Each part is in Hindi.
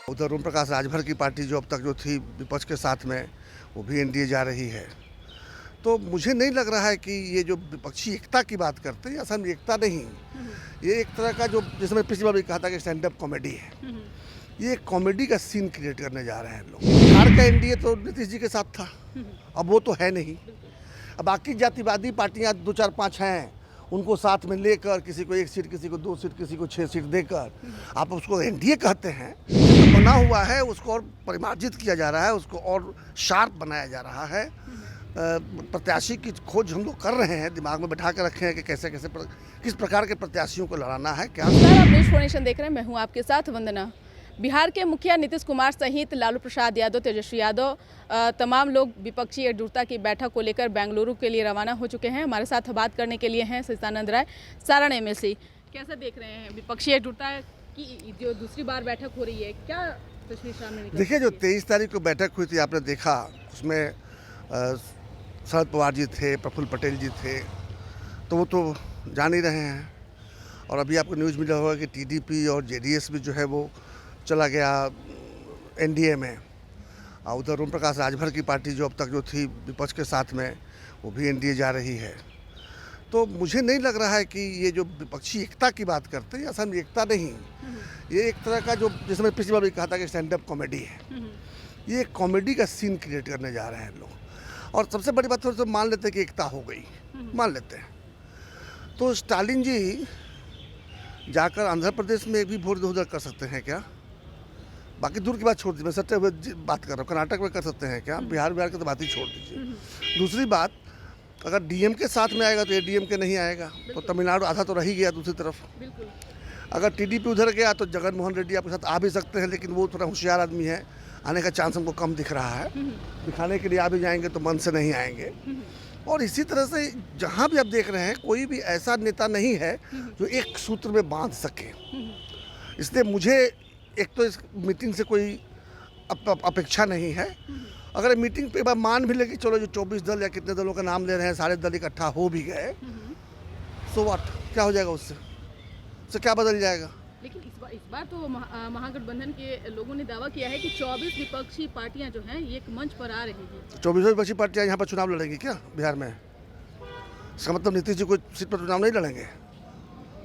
उधर ओम प्रकाश राजभर की पार्टी जो अब तक जो थी विपक्ष के साथ में, वो भी एनडीए जा रही है। तो मुझे नहीं लग रहा है कि ये जो विपक्षी एकता की बात करते हैं, असल में एकता नहीं, ये एक तरह का जो, जैसे मैं पिछली बार भी कहा था कि स्टैंड अप कॉमेडी है। ये कॉमेडी का सीन क्रिएट करने जा रहे हैं लोग। बिहार का एनडीए तो नीतीश जी के साथ था, अब वो तो है नहीं। अब बाकी जातिवादी पार्टियां 2 4 5 हैं, उनको साथ में लेकर किसी को 1 सीट, किसी को 2 सीट, किसी को 6 सीट देकर आप उसको एनडीए कहते हैं। तो बना हुआ है, उसको और परिमार्जित किया जा रहा है, उसको और शार्प बनाया जा रहा है। प्रत्याशी की खोज हम लोग कर रहे हैं, दिमाग में बैठा कर रखे हैं कि कैसे कैसे किस प्रकार के प्रत्याशियों को लड़ाना है। क्या आप न्यूज़ फोनेशन देख रहे हैं, मैं हूं आपके साथ वंदना। बिहार के मुखिया नीतीश कुमार सहित लालू प्रसाद यादव, तेजस्वी यादव, तमाम लोग विपक्षी एकजुटता की बैठक को लेकर बेंगलुरु के लिए रवाना हो चुके हैं। हमारे साथ बात करने के लिए हैं सचिदानंद राय, सारण एमएलसी। कैसा देख रहे हैं विपक्षी एकजुटता की जो दूसरी बार बैठक हो रही है, क्या तस्वीर सामने निकल? देखिए, जो 23 तारीख को बैठक हुई थी, आपने देखा, उसमें शरद पवार जी थे, प्रफुल्ल पटेल जी थे, तो वो तो जान ही रहे हैं। और अभी आपको न्यूज़ मिला होगा कि टीडीपी और जेडीएस भी जो है वो चला गया एनडीए में। उधर ओम प्रकाश राजभर की पार्टी जो अब तक जो थी विपक्ष के साथ में, वो भी एनडीए जा रही है। तो मुझे नहीं लग रहा है कि ये जो विपक्षी एकता की बात करते हैं, असल में एकता नहीं, ये एक तरह का जो, जैसे मैं पिछली बार भी कहा था कि स्टैंड अप कॉमेडी है। ये कॉमेडी का सीन क्रिएट करने जा रहे हैं लोग। और सबसे बड़ी बात, थोड़ी सी मान लेते हैं कि एकता हो गई, मान लेते हैं, तो स्टालिन जी जाकर आंध्र प्रदेश में भी वोट उधर कर सकते हैं क्या? बाकी दूर की बात छोड़ दीजिए, मैं सत्य बात कर रहा हूँ, कर्नाटक में कर सकते हैं क्या? बिहार की तो बात ही छोड़ दीजिए। दूसरी बात, अगर डीएम के साथ में आएगा तो एडीएम के नहीं आएगा, तो तमिलनाडु आधा तो रह ही गया दूसरी तरफ। अगर टीडीपी उधर गया तो जगन मोहन रेड्डी आपके साथ आ भी सकते हैं, लेकिन वो थोड़ा होशियार आदमी है, आने का चांस हमको कम दिख रहा है। दिखाने के लिए आ भी जाएंगे तो मन से नहीं आएंगे। और इसी तरह से जहाँ भी आप देख रहे हैं, कोई भी ऐसा नेता नहीं है जो एक सूत्र में बांध सके। इसलिए मुझे एक तो इस मीटिंग से कोई अपेक्षा नहीं है। अगर मीटिंग पे मान भी ले कि चलो जो 24 दल या कितने दलों का नाम ले रहे हैं, सारे दल इकट्ठा हो भी गए, सो व्हाट, क्या हो जाएगा उससे क्या बदल जाएगा? लेकिन इस बार तो महागठबंधन के लोगों ने दावा किया है कि 24 विपक्षी पार्टियां जो हैं, ये एक मंच पर आ रही हैं। 24 विपक्षी पार्टियां यहाँ पर चुनाव लड़ेंगी क्या बिहार में? इसका मतलब नीतीश जी कोई सीट पर चुनाव नहीं लड़ेंगे?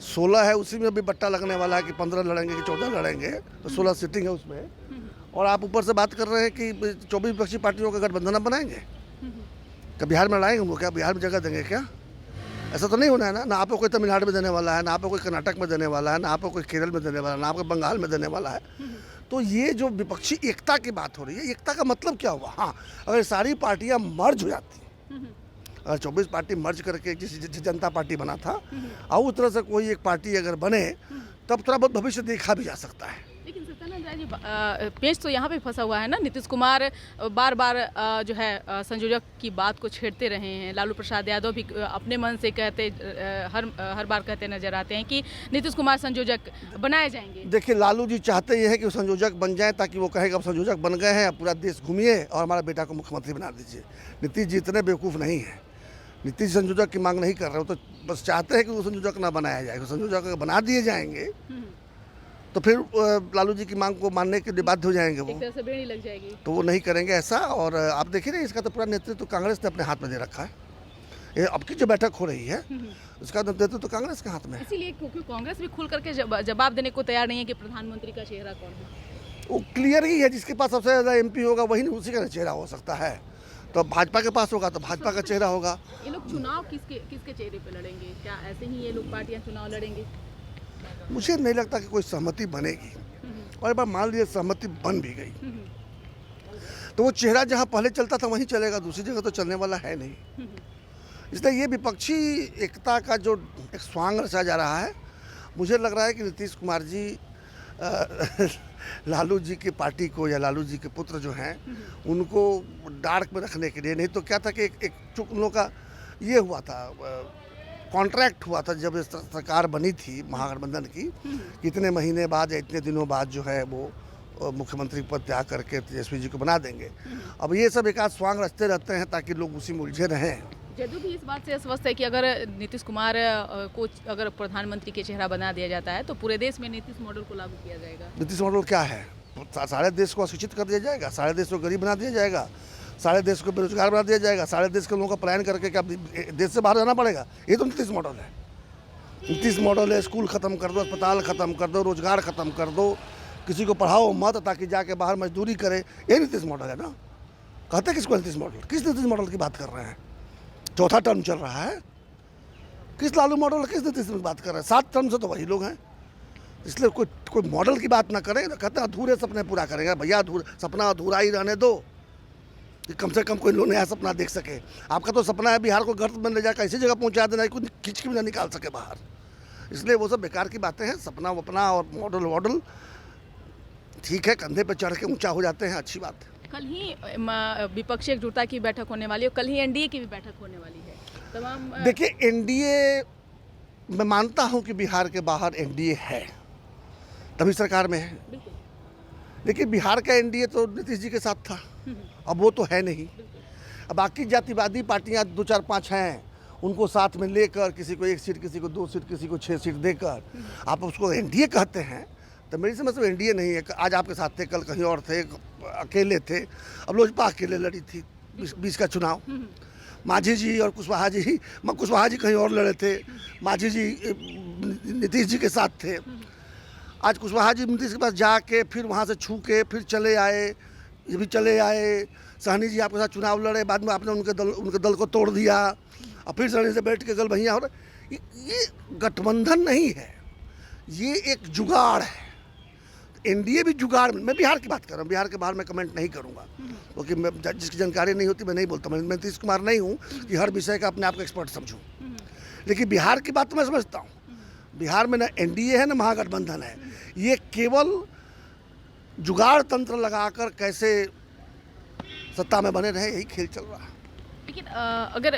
16 है, उसी में भी बट्टा लगने वाला है कि 15 लड़ेंगे कि 14 लड़ेंगे, तो 16 सीटिंग है उसमें। और आप ऊपर से बात कर रहे हैं कि 24 विपक्षी पार्टियों का गठबंधन बनाएंगे, क्या बिहार में लड़ाएंगे? वो क्या बिहार में जगह देंगे क्या? ऐसा तो नहीं होना है ना। ना आपको कोई तमिलनाडु में देने वाला है, ना आपको कोई कर्नाटक में देने वाला है, ना आपको कोई केरल में देने वाला है, ना आपको बंगाल में देने वाला है। तो ये जो विपक्षी एकता की बात हो रही है, एकता का मतलब क्या हुआ? हाँ, अगर सारी पार्टियां मर्ज हो जाती, अगर 24 पार्टी मर्ज करके जिस जनता पार्टी बना था, और उस तरह से कोई एक पार्टी अगर बने, तब थोड़ा बहुत भविष्य देखा भी जा सकता है। लेकिन सत्यानंद राय जी, पेच तो यहाँ पे फंसा हुआ है ना। नीतीश कुमार बार बार जो है संयोजक की बात को छेड़ते रहे हैं। लालू प्रसाद यादव भी अपने मन से कहते हर बार कहते नजर आते हैं कि नीतीश कुमार संयोजक बनाए जाएंगे। देखिए, लालू जी चाहते ये है कि वो संयोजक बन जाए, ताकि वो कहेगा अब संयोजक बन गए हैं, अब पूरा देश घूमिए और हमारा बेटा को मुख्यमंत्री बना दीजिए। नीतीश जी इतने बेवकूफ़ नहीं है। नीतीश संयोजक की मांग नहीं कर रहे हो, तो बस चाहते हैं कि वो संयोजक ना बनाया जाए। संयोजक बना दिए जाएंगे तो फिर लालू जी की मांग को मानने के लिए बाध्य हो जाएंगे वो, एक तरह से बेड़ी लग जाएगी। तो वो नहीं करेंगे ऐसा। और आप देखिए ना, इसका तो पूरा नेतृत्व तो कांग्रेस ने अपने हाथ में दे रखा है। ये अब की जो बैठक हो रही है, उसका नेतृत्व तो कांग्रेस के हाथ में है। इसीलिए क्योंकि कांग्रेस भी खुल करके जवाब देने को तैयार नहीं है कि प्रधानमंत्री का चेहरा कौन है। वो क्लियर ही है, जिसके पास सबसे ज़्यादा एमपी होगा वही उसी का चेहरा हो सकता है। तो भाजपा के पास होगा तो भाजपा का चेहरा होगा। ये लोग चुनाव किसके चेहरे पे लड़ेंगे? क्या ऐसे ही ये लोग पार्टियां चुनाव लड़ेंगे? मुझे नहीं लगता कि कोई सहमति बनेगी। और एक बार मान लीजिए सहमति बन भी गई, तो वो चेहरा जहाँ पहले चलता था वहीं चलेगा, दूसरी जगह तो चलने वाला है नहीं। इसलिए ये विपक्षी एकता का जो एक स्वांग रचा जा रहा है, मुझे लग रहा है कि नीतीश कुमार जी लालू जी की पार्टी को या लालू जी के पुत्र जो हैं उनको डार्क में रखने के लिए, नहीं तो क्या था कि एक चुप उन लोगों का ये हुआ था, कॉन्ट्रैक्ट हुआ था जब सरकार बनी थी महागठबंधन की, कितने महीने बाद या इतने दिनों बाद जो है वो मुख्यमंत्री पद त्याग करके तेजस्वी जी को बना देंगे। अब ये सब एक आध स्वांग रचते रहते हैं ताकि लोग उसी में उलझे रहें। जदयू भी इस बात से अस्वस्थ है कि अगर नीतीश कुमार को अगर प्रधानमंत्री के चेहरा बना दिया जाता है तो पूरे देश में नीतीश मॉडल को लागू किया जाएगा। नीतीश मॉडल क्या है? सारे देश को अशिक्षित कर दिया जाएगा, सारे देश को गरीब बना दिया जाएगा, सारे देश को बेरोजगार बना दिया जाएगा, सारे देश के लोगों का पलायन करके क्या देश से बाहर जाना पड़ेगा? ये तो नीतीश मॉडल है। नीतीश मॉडल है स्कूल ख़त्म कर दो, अस्पताल ख़त्म कर दो, रोजगार ख़त्म कर दो, किसी को पढ़ाओ मत ताकि जाके बाहर मजदूरी करे। ये नीतीश मॉडल है ना। कहते हैं किसको नीतीश मॉडल? किस नीतीश मॉडल की बात कर रहे हैं? चौथा टर्म चल रहा है, किस लालू मॉडल, किस नीतीश की बात कर रहे हैं? 7 टर्म से तो वही लोग हैं। इसलिए कोई मॉडल की बात ना करें। कहते हैं अधूरे सपने पूरा करेंगे। भैया सपना अधूरा ही रहने दो कि कम से कम कोई लोग नया सपना देख सके। आपका तो सपना है बिहार को गर्त में ले जाकर ऐसी जगह पहुंचा देना कोई खींच के भी ना निकाल सके बाहर। इसलिए वो सब बेकार की बातें हैं। सपना वपना और मॉडल ठीक है, कंधे पर चढ़ के ऊंचा हो जाते हैं, अच्छी बात है। कल ही विपक्षी एकजुटता की बैठक होने वाली है, कल ही एनडीए की भी बैठक होने वाली है। तमाम देखिए, एनडीए मैं मानता हूं कि बिहार के बाहर एनडीए है, तभी सरकार में है। लेकिन बिहार का एनडीए तो नीतीश जी के साथ था, अब वो तो है नहीं। अब बाकी जातिवादी पार्टियां 2 4 5 हैं, उनको साथ में लेकर किसी को 1 सीट, किसी को 2 सीट, किसी को 6 सीट देकर आप उसको एनडीए कहते हैं, तो मेरी समझ में एनडीए नहीं है। आज आपके साथ थे, कल कहीं और थे, अकेले थे। अब लोजपा अकेले लड़ी थी 20 का चुनाव। मांझी जी और कुशवाहा जी कहीं और लड़े थे, मांझी जी नीतीश जी के साथ थे। आज कुशवाहा जी नीतीश के पास जाके फिर वहाँ से छू के फिर चले आए, ये भी चले आए। सहनी जी आपके साथ चुनाव लड़े, बाद में आपने उनके दल को तोड़ दिया, और फिर सहनी से बैठ के गल भैया। और ये गठबंधन नहीं है, ये एक जुगाड़ है। एनडीए भी जुगाड़। मैं बिहार की बात कर रहा हूँ, बिहार के बाहर मैं कमेंट नहीं करूँगा, क्योंकि मैं जिसकी जानकारी नहीं होती मैं नहीं बोलता। मैं नीतीश कुमार नहीं हूँ कि हर विषय का अपने आप को एक्सपर्ट समझूँ। लेकिन बिहार की बात तो मैं समझता हूँ। बिहार में ना एनडीए है ना महागठबंधन है, ये केवल जुगाड़ तंत्र लगाकर कैसे सत्ता में बने रहे, यही खेल चल रहा है। लेकिन अगर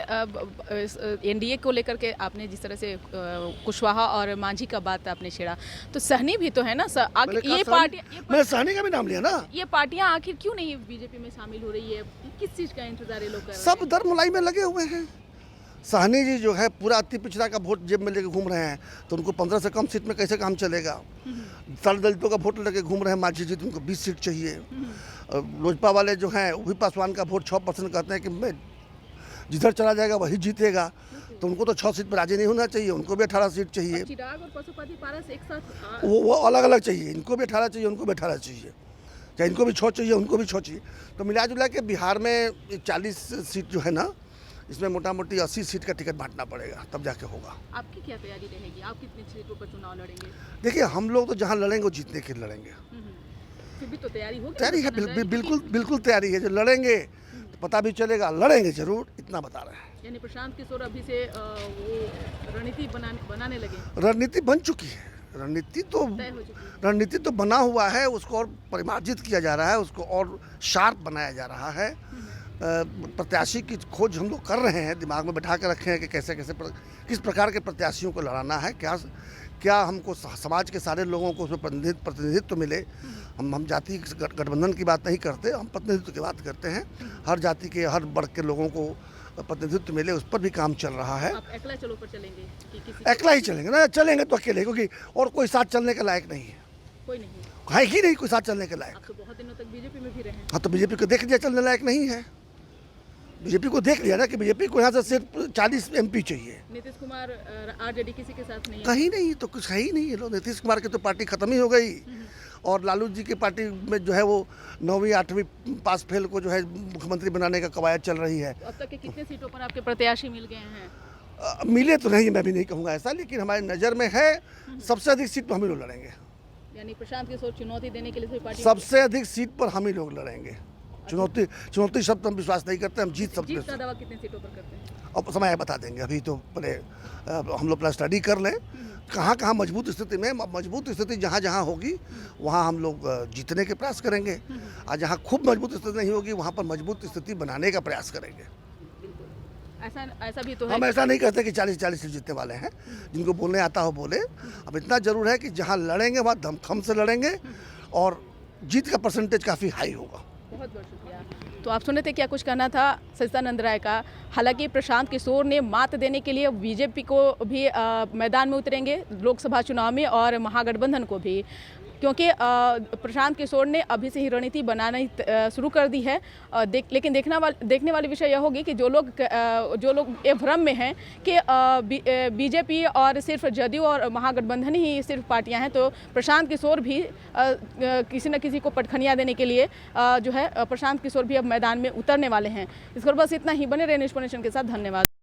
एनडीए को लेकर के आपने जिस तरह से कुशवाहा और मांझी का बात आपने छेड़ा, तो सहनी भी तो है ना। ये पार्टी, मैं सहनी का भी नाम लिया ना। ये पार्टियां आखिर क्यों नहीं बीजेपी में शामिल हो रही है? किस चीज का इंतजार ये लोग कर रहे हैं? सब दर मुलाई में लगे हुए हैं। सहनी जी जो है पूरा अति पिछड़ा का वोट जेब में लेके घूम रहे हैं, तो उनको 15 से कम सीट में कैसे काम चलेगा? दल दलितों का वोट लेके घूम रहे हैं मांझी जी, तो उनको 20 सीट चाहिए। लोजपा वाले जो हैं वो भी पासवान का वोट 6% कहते हैं कि मैं जिधर चला जाएगा वही जीतेगा, तो उनको तो 6 सीट पर राजी नहीं होना चाहिए, उनको भी 18 सीट चाहिए। चिराग और पशुपति पारस एक साथ वो अलग अलग चाहिए, इनको भी 18 चाहिए, उनको भी 18 चाहिए, चाहे इनको भी 6 चाहिए, उनको भी 6 चाहिए। तो मिला जुला के बिहार में 40 सीट जो है ना, इसमें मोटा मोटी 80 सीट का टिकट बांटना पड़ेगा, तब जाके होगा। आपकी क्या तैयारी रहेगी? आप कितनी सीटों पर चुनाव लड़ेंगे? देखिए, हम लोग तो जहाँ लड़ेंगे वो जीतने के लड़ेंगे। फिर भी तो तैयारी होगी। तैयारी है, बिल्कुल तैयारी है। जो लड़ेंगे तो पता भी चलेगा, लड़ेंगे जरूर, इतना बता रहे हैं। यानी प्रशांत किशोर अभी से वो रणनीति बनाने लगे। रणनीति बन चुकी है, रणनीति तो बना हुआ है, उसको और परिमार्जित किया जा रहा है, उसको और शार्प बनाया जा रहा है। प्रत्याशी की खोज हम लोग कर रहे हैं, दिमाग में बैठा के रखे हैं कि कैसे किस प्रकार के प्रत्याशियों को लड़ाना है, क्या हमको समाज के सारे लोगों को उसमें प्रतिनिधित्व मिले। हम जाति गठबंधन की बात नहीं करते, हम प्रतिनिधित्व की बात करते हैं। हर जाति के हर वर्ग के लोगों को प्रतिनिधित्व मिले, उस पर भी काम चल रहा है। आप अकेला चलो पर चलेंगे कि किसी अकेला ही चलेंगे ना, चलेंगे तो अकेले, क्योंकि और कोई साथ चलने के लायक नहीं है। कोई नहीं है ही नहीं कोई साथ चलने के लायक। आप तो बहुत दिनों तक बीजेपी में भी रहे। हाँ, तो बीजेपी को देख लिया चलने लायक नहीं है। बीजेपी को देख लिया ना कि बीजेपी को यहाँ से सिर्फ 40 MP चाहिए। नीतीश कुमार आरजेडी किसी के साथ नहीं है, कहीं नहीं, तो कुछ है ही नहीं है। नीतीश कुमार की तो पार्टी खत्म ही हो गई, और लालू जी की पार्टी में जो है वो 9वीं 8वीं पास फेल को जो है मुख्यमंत्री बनाने का कवायद चल रही है। तो अब तक के कितने सीटों पर आपके प्रत्याशी मिल गए हैं? मिले तो नहीं, मैं भी नहीं कहूँगा ऐसा, लेकिन हमारी नज़र में है सबसे अधिक सीट पर हम ही लोग लड़ेंगे। यानी प्रशांत किशोर चुनौती देने के लिए पार्टी सबसे अधिक सीट पर हम ही लोग लड़ेंगे। चुनौती शब्द हम विश्वास नहीं करते, हम जीत सकते का दावा कितने सीटों पर करते हैं? अब समय बता देंगे, अभी तो पहले हम लोग अपना स्टडी कर लें कहाँ मजबूत स्थिति में। मजबूत स्थिति जहाँ होगी वहाँ हम लोग जीतने के प्रयास करेंगे, और जहाँ खूब मजबूत स्थिति नहीं होगी वहाँ पर मजबूत स्थिति बनाने का प्रयास करेंगे। ऐसा भी तो है। हम ऐसा नहीं कहते कि 40 सीट जीतने वाले हैं, जिनको बोलने आता हो बोले। अब इतना जरूर है कि जहाँ लड़ेंगे वहाँ दमखम से लड़ेंगे, और जीत का परसेंटेज काफ़ी हाई होगा। बहुत बहुत शुक्रिया। तो आप सुने थे क्या कुछ कहना था सचिदानंद राय का। हालांकि प्रशांत किशोर ने मात देने के लिए बीजेपी को भी मैदान में उतरेंगे लोकसभा चुनाव में, और महागठबंधन को भी। क्योंकि प्रशांत किशोर ने अभी से ही रणनीति बनाना शुरू कर दी है। लेकिन देखने वाली विषय यह होगी कि जो लोग ये भ्रम में हैं कि बीजेपी और सिर्फ जदयू और महागठबंधन ही सिर्फ पार्टियां हैं, तो प्रशांत किशोर भी किसी न किसी को पटखनियाँ देने के लिए जो है प्रशांत किशोर भी अब मैदान में उतरने वाले हैं। इस पर बस इतना ही। बने रहे न्यूज़ नेशन के साथ। धन्यवाद।